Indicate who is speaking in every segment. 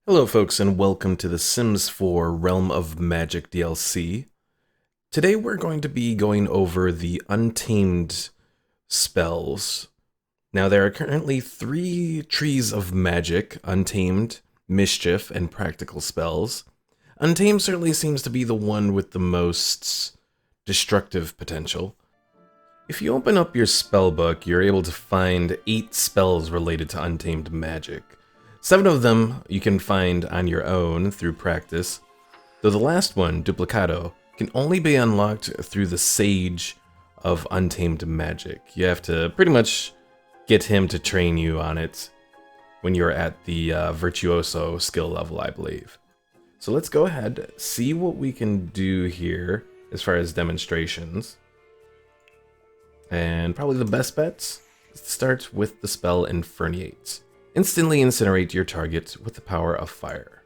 Speaker 1: Hello folks and welcome to the Sims 4 Realm of Magic DLC. Today we're going to be going over the Untamed spells. Now there are currently 3 trees of magic: Untamed, Mischief, and Practical spells. Untamed certainly seems to be the one with the most destructive potential. If you open up your spellbook, you're able to find 8 spells related to Untamed magic. 7 of them you can find on your own through practice, though the last one, Duplicato, can only be unlocked through the Sage of Untamed Magic. You have to pretty much get him to train you on it when you're at the Virtuoso skill level, I believe. So let's go ahead, see what we can do here as far as demonstrations. And probably the best bets is to start with the spell Inferniate. Instantly incinerate your target with the power of fire.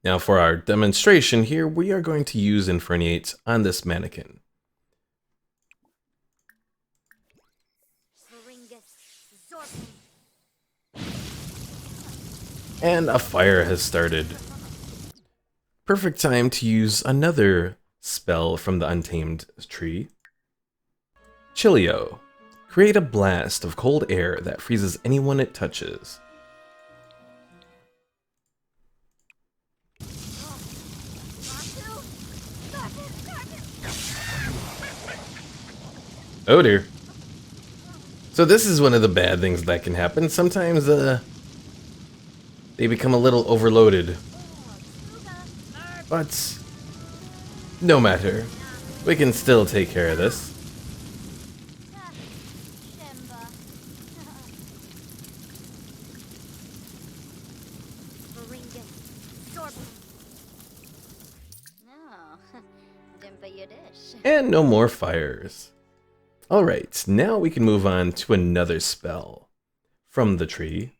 Speaker 1: Now for our demonstration here, we are going to use Inferniate on this mannequin. And a fire has started. Perfect time to use another spell from the Untamed tree. Chillio. Create a blast of cold air that freezes anyone it touches. Oh dear. So this is one of the bad things that can happen. Sometimes they become a little overloaded. But no matter. We can still take care of this. And no more fires. Alright, now we can move on to another spell from the tree.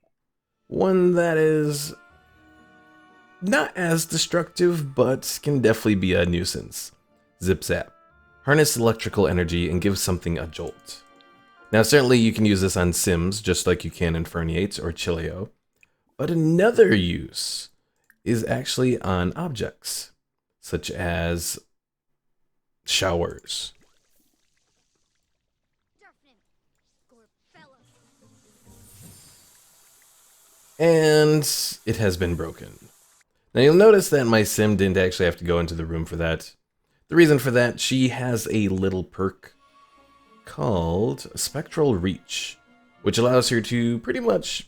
Speaker 1: One that is not as destructive, but can definitely be a nuisance. ZipZap. Harness electrical energy and give something a jolt. Now certainly you can use this on Sims, just like you can Inferniate or Chillio. But another use is actually on objects, such as showers. And it has been broken. Now you'll notice that my sim didn't actually have to go into the room for that. The reason for that, she has a little perk called Spectral Reach, which allows her to pretty much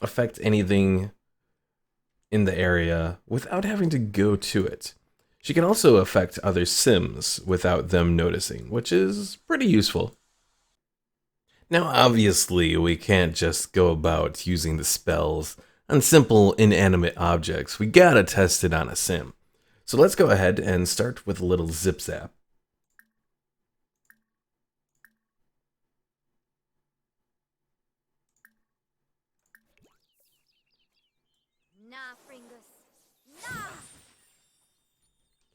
Speaker 1: affect anything in the area without having to go to it. She can also affect other Sims without them noticing, which is pretty useful. Now obviously we can't just go about using the spells on simple inanimate objects. We gotta test it on a Sim. So let's go ahead and start with a little ZipZap.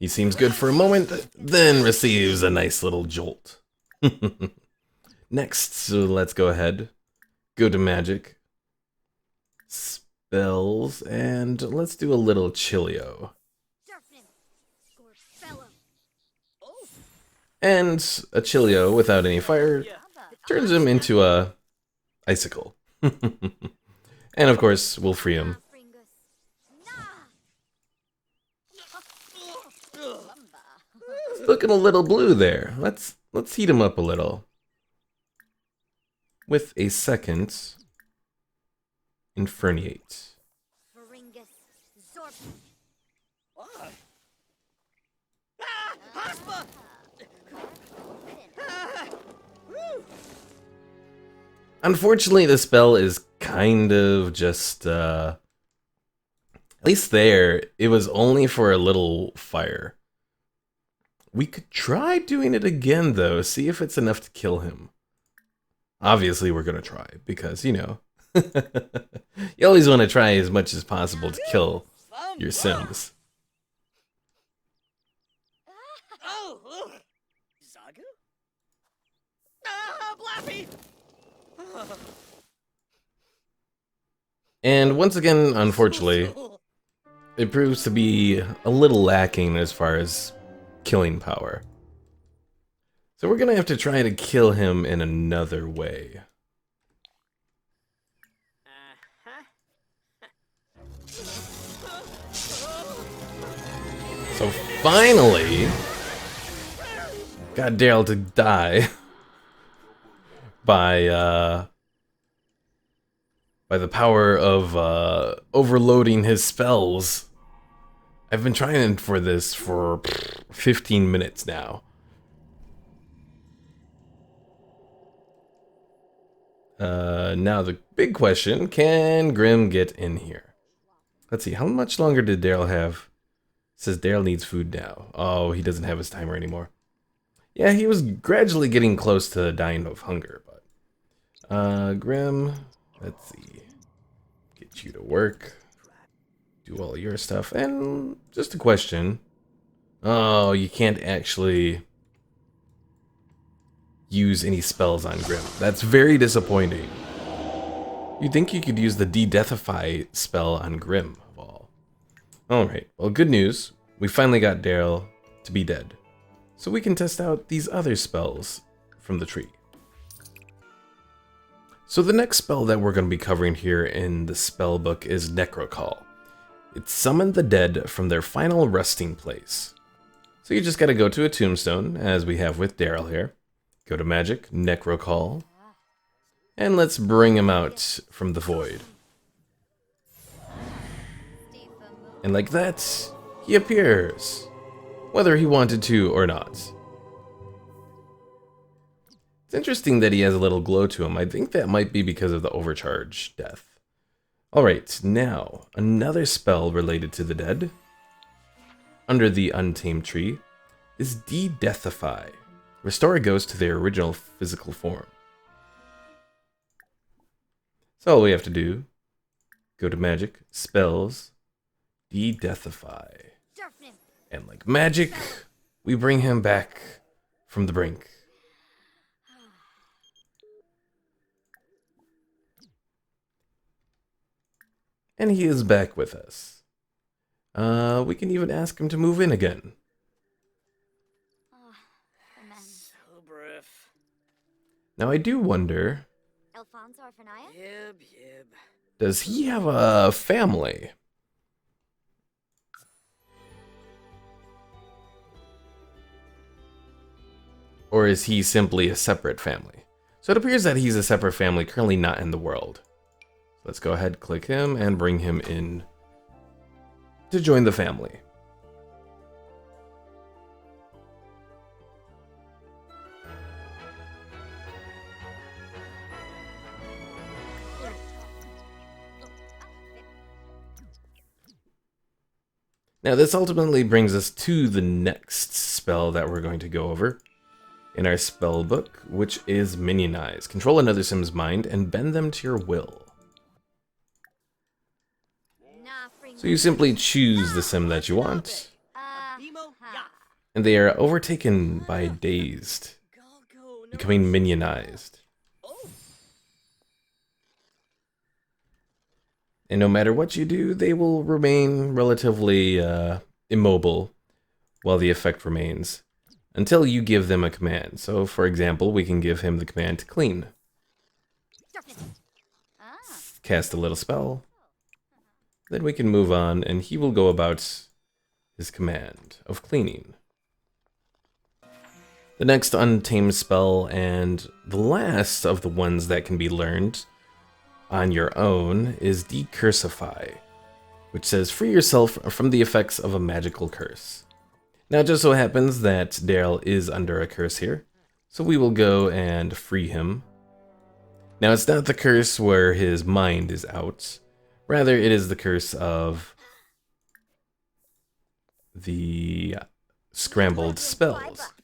Speaker 1: He seems good for a moment, then receives a nice little jolt. Next, so let's go ahead, go to magic, spells, and let's do a little Chillio. And a Chillio without any fire turns him into a icicle. And of course, we'll free him. Looking a little blue there. Let's heat him up a little with a second Inferniate. Unfortunately, the spell is kind of just, at least there, it was only for a little fire. We could try doing it again, though, see if it's enough to kill him. Obviously, we're gonna try, because, you know, you always want to try as much as possible to kill your Sims. And once again, unfortunately, it proves to be a little lacking as far as killing power. So we're gonna have to try to kill him in another way. So finally, got Daryl to die by the power of overloading his spells. I've been trying for this for 15 minutes now. Now the big question, can Grim get in here? Let's see, how much longer did Daryl have? It says Daryl needs food now. Oh, he doesn't have his timer anymore. Yeah, he was gradually getting close to dying of hunger, but... Grim, let's see. Get you to work. Do all your stuff, and just a question. Oh, you can't actually use any spells on Grim. That's very disappointing. You'd think you could use the Dedeathify spell on Grim of all. Alright, well, good news. We finally got Daryl to be dead. So we can test out these other spells from the tree. So the next spell that we're going to be covering here in the spell book is Necro Call. It summoned the dead from their final resting place. So you just got to go to a tombstone, as we have with Daryl here. Go to Magic, Necro Call, and let's bring him out from the void. And like that, he appears, whether he wanted to or not. It's interesting that he has a little glow to him. I think that might be because of the overcharge death. Alright, now, another spell related to the dead, under the Untamed tree, is Dedeathify. Restore a ghost to their original physical form. So all we have to do, go to Magic, Spells, Dedeathify. And like magic, we bring him back from the brink. And he is back with us. We can even ask him to move in again. Now I do wonder, does he have a family? Or is he simply a separate family? So it appears that he's a separate family currently not in the world. Let's go ahead, click him, and bring him in to join the family. Now this ultimately brings us to the next spell that we're going to go over in our spell book, which is Minion Eyes. Control another Sim's mind and bend them to your will. So you simply choose the sim that you want, and they are overtaken by Dazed, becoming Minionized. And no matter what you do, they will remain relatively immobile while the effect remains, until you give them a command. So for example, we can give him the command to clean. Cast a little spell. Then we can move on, and he will go about his command of cleaning. The next Untamed spell, and the last of the ones that can be learned on your own, is Decursify, which says free yourself from the effects of a magical curse. Now it just so happens that Daryl is under a curse here, so we will go and free him. Now it's not the curse where his mind is out. Rather, it is the curse of the scrambled spells.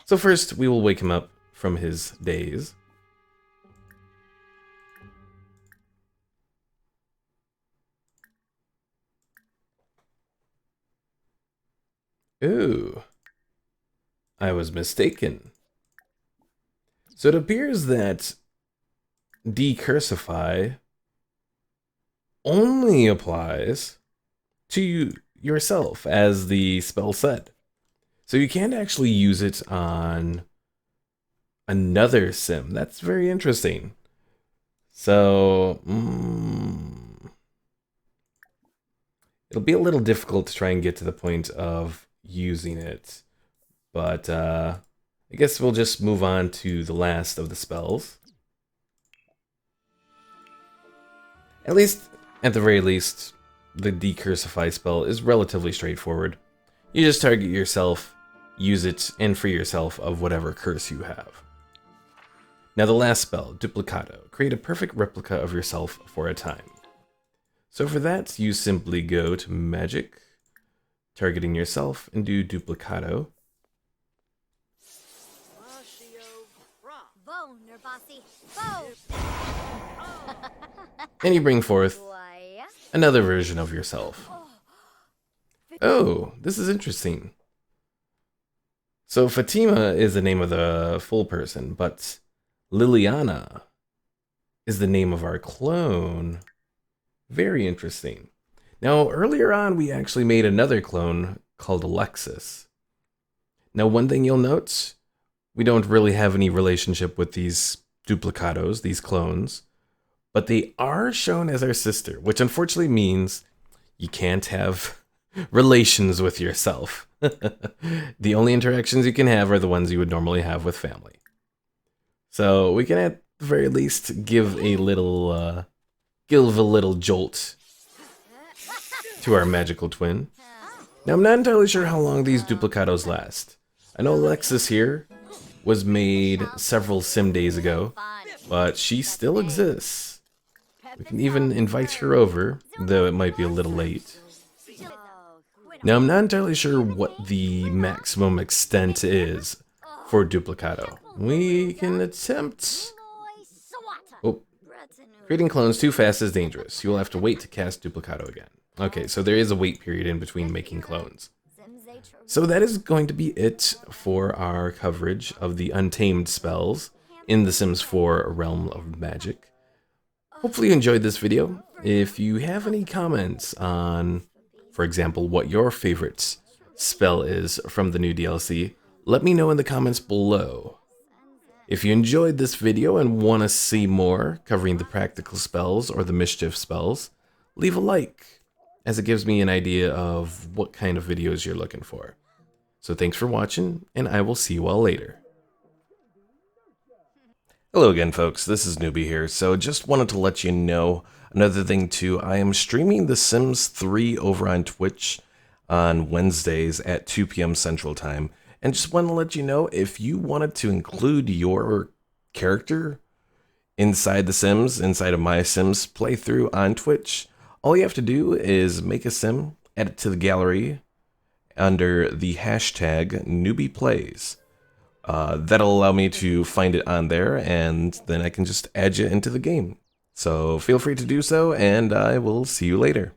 Speaker 1: So first, we will wake him up from his daze. Ooh, I was mistaken. So it appears that Decursify only applies to yourself, as the spell said. So you can't actually use it on another sim. That's very interesting. So, it'll be a little difficult to try and get to the point of using it. But I guess we'll just move on to the last of the spells. At the very least, the Decursify spell is relatively straightforward. You just target yourself, use it, and free yourself of whatever curse you have. Now the last spell, Duplicato. Create a perfect replica of yourself for a time. So for that, you simply go to Magic, targeting yourself, and do Duplicato. And you bring forth another version of yourself. Oh, this is interesting. So Fatima is the name of the full person, but Liliana is the name of our clone. Very interesting. Now, earlier on, we actually made another clone called Alexis. Now, one thing you'll note, we don't really have any relationship with these duplicatos, these clones, but they are shown as our sister, which unfortunately means you can't have relations with yourself. The only interactions you can have are the ones you would normally have with family. So we can at the very least give a little jolt to our magical twin. Now I'm not entirely sure how long these duplicatos last. I know Alexis here was made several sim days ago, but she still exists. We can even invite her over, though it might be a little late. Now I'm not entirely sure what the maximum extent is for Duplicato. We can attempt... Oh, creating clones too fast is dangerous. You'll have to wait to cast Duplicato again. Okay, so there is a wait period in between making clones. So that is going to be it for our coverage of the Untamed spells in The Sims 4 Realm of Magic. Hopefully you enjoyed this video. If you have any comments on, for example, what your favorite spell is from the new DLC, let me know in the comments below. If you enjoyed this video and want to see more covering the practical spells or the mischief spells, leave a like, as it gives me an idea of what kind of videos you're looking for. So thanks for watching, and I will see you all later. Hello again, folks. This is Newbie here. So just wanted to let you know another thing too. I am streaming The Sims 3 over on Twitch on Wednesdays at 2 p.m. Central Time. And just want to let you know, if you wanted to include your character inside The Sims, inside of my Sims playthrough on Twitch, all you have to do is make a sim, add it to the gallery under the hashtag newbieplays. That'll allow me to find it on there, and then I can just add you into the game. So feel free to do so, and I will see you later.